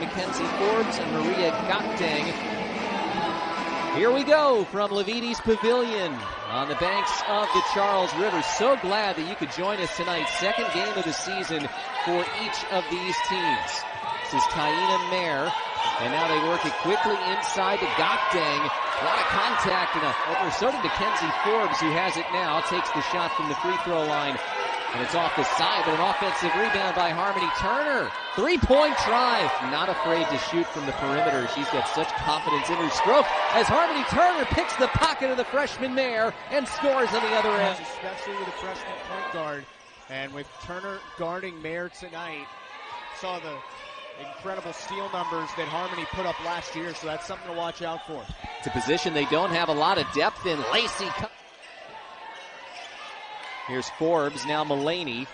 Mackenzie Forbes and Maria Gakdang. Here we go from Lavietes Pavilion on the banks of the Charles River. So glad that you could join us tonight. Second game of the season for each of these teams. This is Taina Mayer, and now they work it quickly inside to Gakdang. A lot of contact and over. So did Mackenzie Forbes, who has it now. Takes the shot from the free throw line. And it's off the side, but an offensive rebound by Harmoni Turner. Three-point try. Not afraid to shoot from the perimeter. She's got such confidence in her stroke as Harmoni Turner picks the pocket of the freshman Mayer and scores on the other end. Especially with a freshman point guard. And with Turner guarding Mayer tonight, saw the incredible steal numbers that Harmoni put up last year, so that's something to watch out for. It's a position they don't have a lot of depth in. Lacey. Here's Forbes, now Mulaney.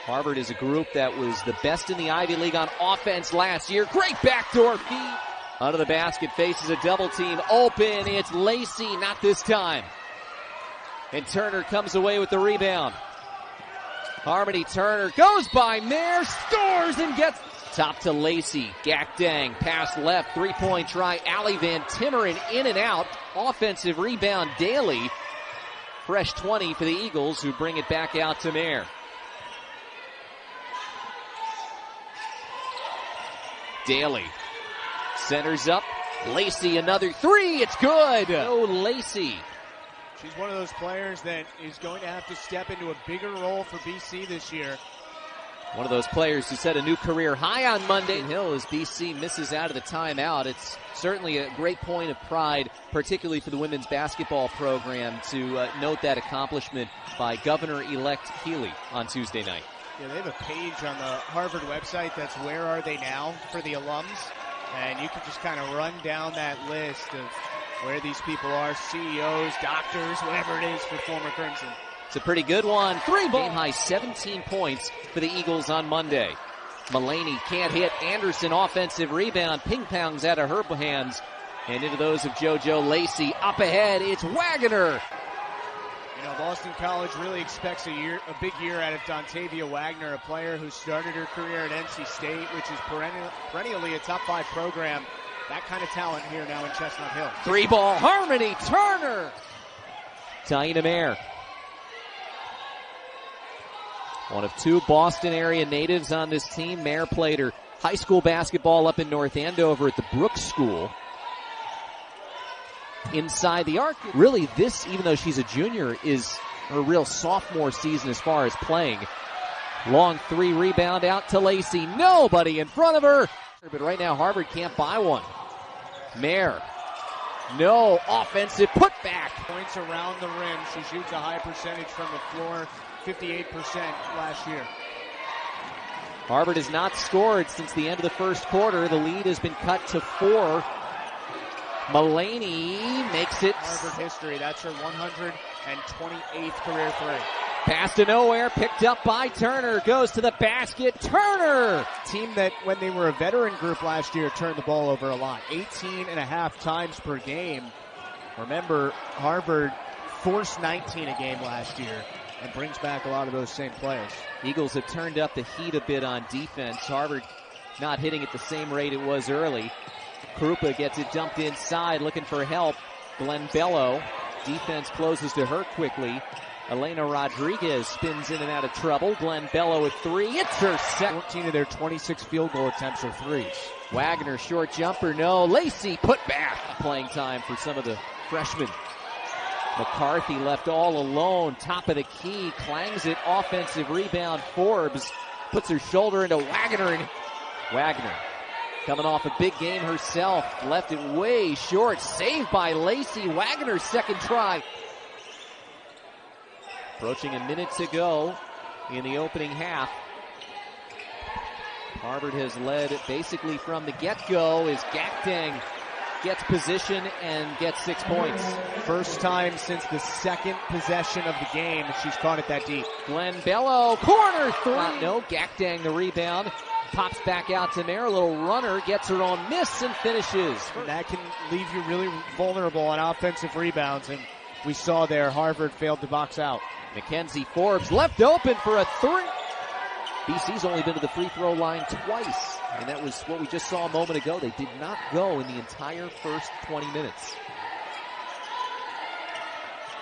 Harvard is a group that was the best in the Ivy League on offense last year. Great backdoor feed. Under the basket, faces a double team. Open, it's Lacey, not this time. And Turner comes away with the rebound. Harmoni Turner goes by Mayer, scores and gets top to Lacey. Gakdang, pass left, three-point try. Allie Van Timmeren in and out. Offensive rebound, Daly. Fresh 20 for the Eagles, who bring it back out to Mayer. Daly centers up. Lacey, another three. It's good. Oh, Lacey. She's one of those players that is going to have to step into a bigger role for BC this year. One of those players who set a new career high on Monday. Hill as BC misses out of the timeout. It's certainly a great point of pride, particularly for the women's basketball program, to note that accomplishment by Governor-elect Healy on Tuesday night. Yeah, they have a page on the Harvard website that's Where Are They Now for the alums, and you can just kind of run down that list of where these people are, CEOs, doctors, whatever it is for former Crimson. It's a pretty good one. Game high 17 points for the Eagles on Monday. Mulaney can't hit. Anderson offensive rebound. Ping-pongs out of her hands. And into those of JoJo Lacey. Up ahead, it's Wagner. You know, Boston College really expects a big year out of Dontavia Wagner, a player who started her career at NC State, which is perennially a top 5 program. That kind of talent here now in Chestnut Hill. Three ball, Harmoni Turner. Taina Mayer. One of 2 Boston area natives on this team. Mayer played her high school basketball up in North Andover at the Brooks School. Inside the arc. Really, this, even though she's a junior, is her real sophomore season as far as playing. Long 3 rebound out to Lacey. Nobody in front of her. But right now, Harvard can't buy one. Mayer. No offensive putback. Points around the rim. She shoots a high percentage from the floor. 58% last year. Harvard has not scored since the end of the first quarter. The lead has been cut to 4. Mulaney makes it. Harvard history. That's her 128th career 3. Pass to nowhere, picked up by Turner, goes to the basket. Turner! Team that, when they were a veteran group last year, turned the ball over a lot. 18.5 times per game. Remember, Harvard forced 19 a game last year and brings back a lot of those same players. Eagles have turned up the heat a bit on defense. Harvard not hitting at the same rate it was early. Krupa gets it dumped inside, looking for help. Glenn Bello. Defense closes to her quickly. Elena Rodriguez spins in and out of trouble. Glenn Bello with 3. It's her second. 14 of their 26 field goal attempts are threes. Wagner, short jumper, no. Lacey put back. Playing time for some of the freshmen. McCarthy left all alone. Top of the key. Clangs it. Offensive rebound. Forbes puts her shoulder into Wagner. And Wagner coming off a big game herself. Left it way short. Saved by Lacey. Wagner's second try. Approaching a minute to go in the opening half. Harvard has led basically from the get-go as Gakdang gets position and gets 6 points. First time since the second possession of the game she's caught it that deep. Glenn Bello, corner 3. No, Gakdang the rebound. Pops back out to Mayer, a little runner, gets her own miss and finishes. And that can leave you really vulnerable on offensive rebounds, and we saw there Harvard failed to box out. Mackenzie Forbes left open for a 3. BC's only been to the free throw line twice, and that was what we just saw a moment ago. They did not go in the entire first 20 minutes.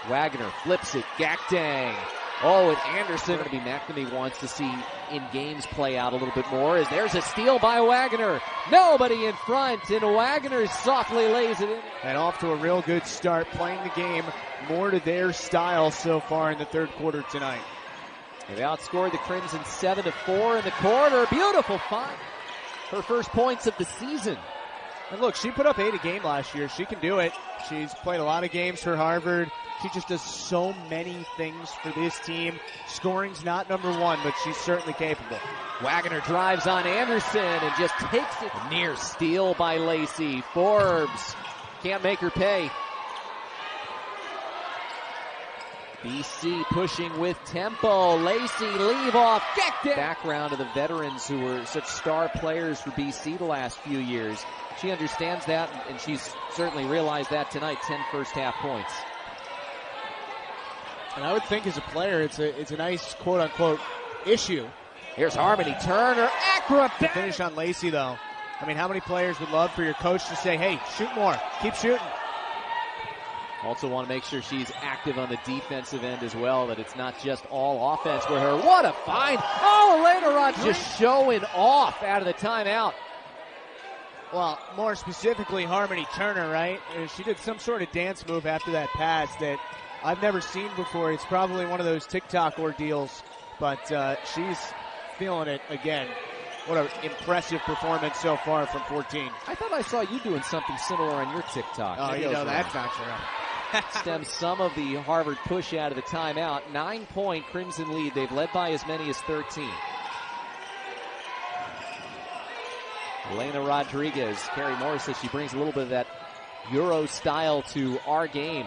Wagner flips it. Gakdang. Oh, and Anderson. Going to be McNamee wants to see in games play out a little bit more. As there's a steal by Wagner. Nobody in front, and Wagner softly lays it in. And off to a real good start, playing the game more to their style so far in the third quarter tonight. They've outscored the Crimson 7-4 in the quarter. Beautiful find. Her first points of the season. And look, she put up 8 a game last year. She can do it. She's played a lot of games for Harvard. She just does so many things for this team. Scoring's not number one, but she's certainly capable. Wagner drives on Anderson and just takes it. Near steal by Lacey. Forbes can't make her pay. BC pushing with tempo. Lacey leave off. Background of the veterans who were such star players for BC the last few years. She understands that, and she's certainly realized that tonight. 10 first half points. And I would think as a player, it's a nice quote unquote issue. Here's Harmoni Turner. To finish on Lacey though. I mean, how many players would love for your coach to say, hey, shoot more, keep shooting. Also want to make sure she's active on the defensive end as well, that it's not just all offense for her. What a find. Oh, later on just showing off out of the timeout. Well, more specifically, Harmoni Turner, right? She did some sort of dance move after that pass that I've never seen before. It's probably one of those TikTok ordeals, but she's feeling it again. What an impressive performance so far from 14. I thought I saw you doing something similar on your TikTok. Oh, you know that's not true. Stems some of the Harvard push out of the timeout. 9-point Crimson lead. They've led by as many as 13. Elena Rodriguez. Carrie Morris says she brings a little bit of that Euro style to our game.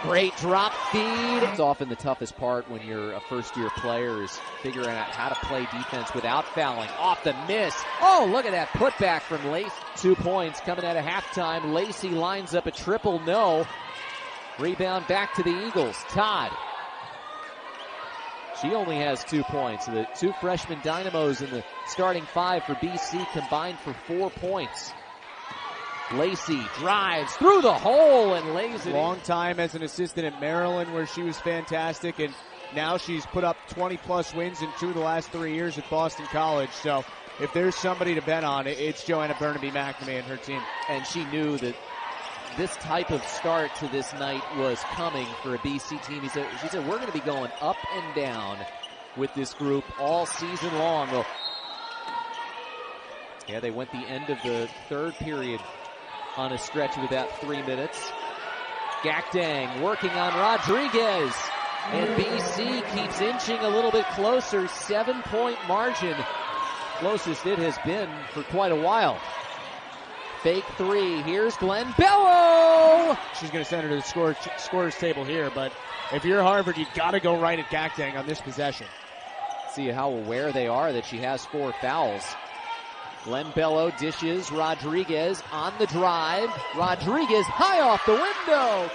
Great drop feed. It's often the toughest part when you're a first-year player is figuring out how to play defense without fouling. Off the miss. Oh, look at that putback from Lacey. 2 points coming out of halftime. Lacey lines up a triple. No. Rebound back to the Eagles. Todd. She only has 2 points. The two freshman dynamos in the starting 5 for BC combined for 4 points. Lacey drives through the hole and lays it. Long time as an assistant at Maryland where she was fantastic, and now she's put up 20-plus wins in 2 of the last 3 years at Boston College. So if there's somebody to bet on, it's Joanna Burnaby-McNamee and her team. And she knew that this type of start to this night was coming for a BC team. She said, we're going to be going up and down with this group all season long. Well, yeah, they went the end of the third period on a stretch of about 3 minutes. Gakdang working on Rodriguez. And BC keeps inching a little bit closer. 7-point margin. Closest it has been for quite a while. Fake three. Here's Glenn Bello. She's going to send her to the scorer's table here, but if you're Harvard, you've got to go right at Gakdang on this possession. See how aware they are that she has 4 fouls. Glenn Bello dishes Rodriguez on the drive. Rodriguez high off the window.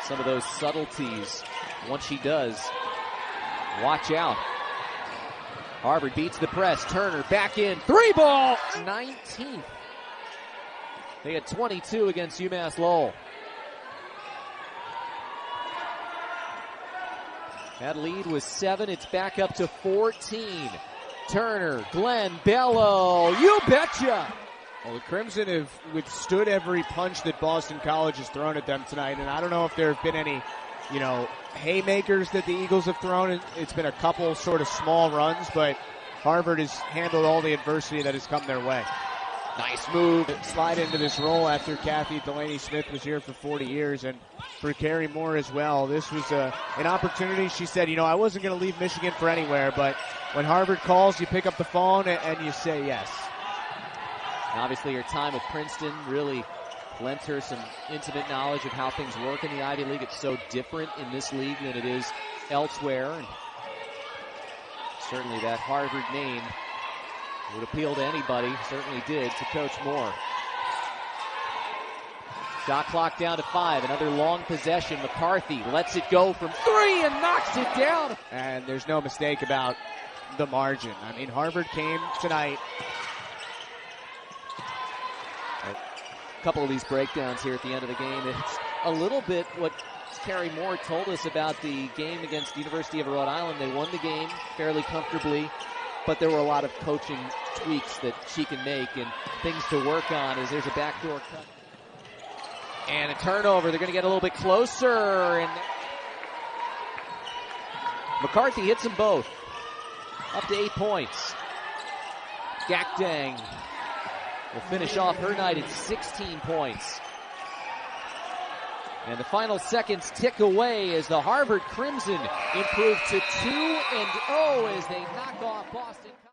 Some of those subtleties, once she does, watch out. Harvard beats the press. Turner back in. 3 ball. 19th. They had 22 against UMass Lowell. That lead was 7. It's back up to 14. Turner, Glenn Bello, you betcha! Well, the Crimson have withstood every punch that Boston College has thrown at them tonight, and I don't know if there have been any, haymakers that the Eagles have thrown. It's been a couple sort of small runs, but Harvard has handled all the adversity that has come their way. Nice move. Slide into this role after Kathy Delaney-Smith was here for 40 years, and for Carrie Moore as well. This was an opportunity. She said, I wasn't going to leave Michigan for anywhere, but when Harvard calls, you pick up the phone and you say yes. And obviously her time with Princeton really lent her some intimate knowledge of how things work in the Ivy League. It's so different in this league than it is elsewhere. And certainly that Harvard name would appeal to anybody, certainly did, to Coach Moore. Shot clock down to 5. Another long possession. McCarthy lets it go from 3 and knocks it down. And there's no mistake about the margin. I mean, Harvard came tonight. A couple of these breakdowns here at the end of the game. It's a little bit what Terry Moore told us about the game against the University of Rhode Island. They won the game fairly comfortably, but there were a lot of coaching tweaks that she can make and things to work on as there's a backdoor cut. And a turnover. They're going to get a little bit closer. And McCarthy hits them both. Up to 8 points. Gakdang will finish off her night at 16 points. And the final seconds tick away as the Harvard Crimson improve to 2-0 as they knock off Boston.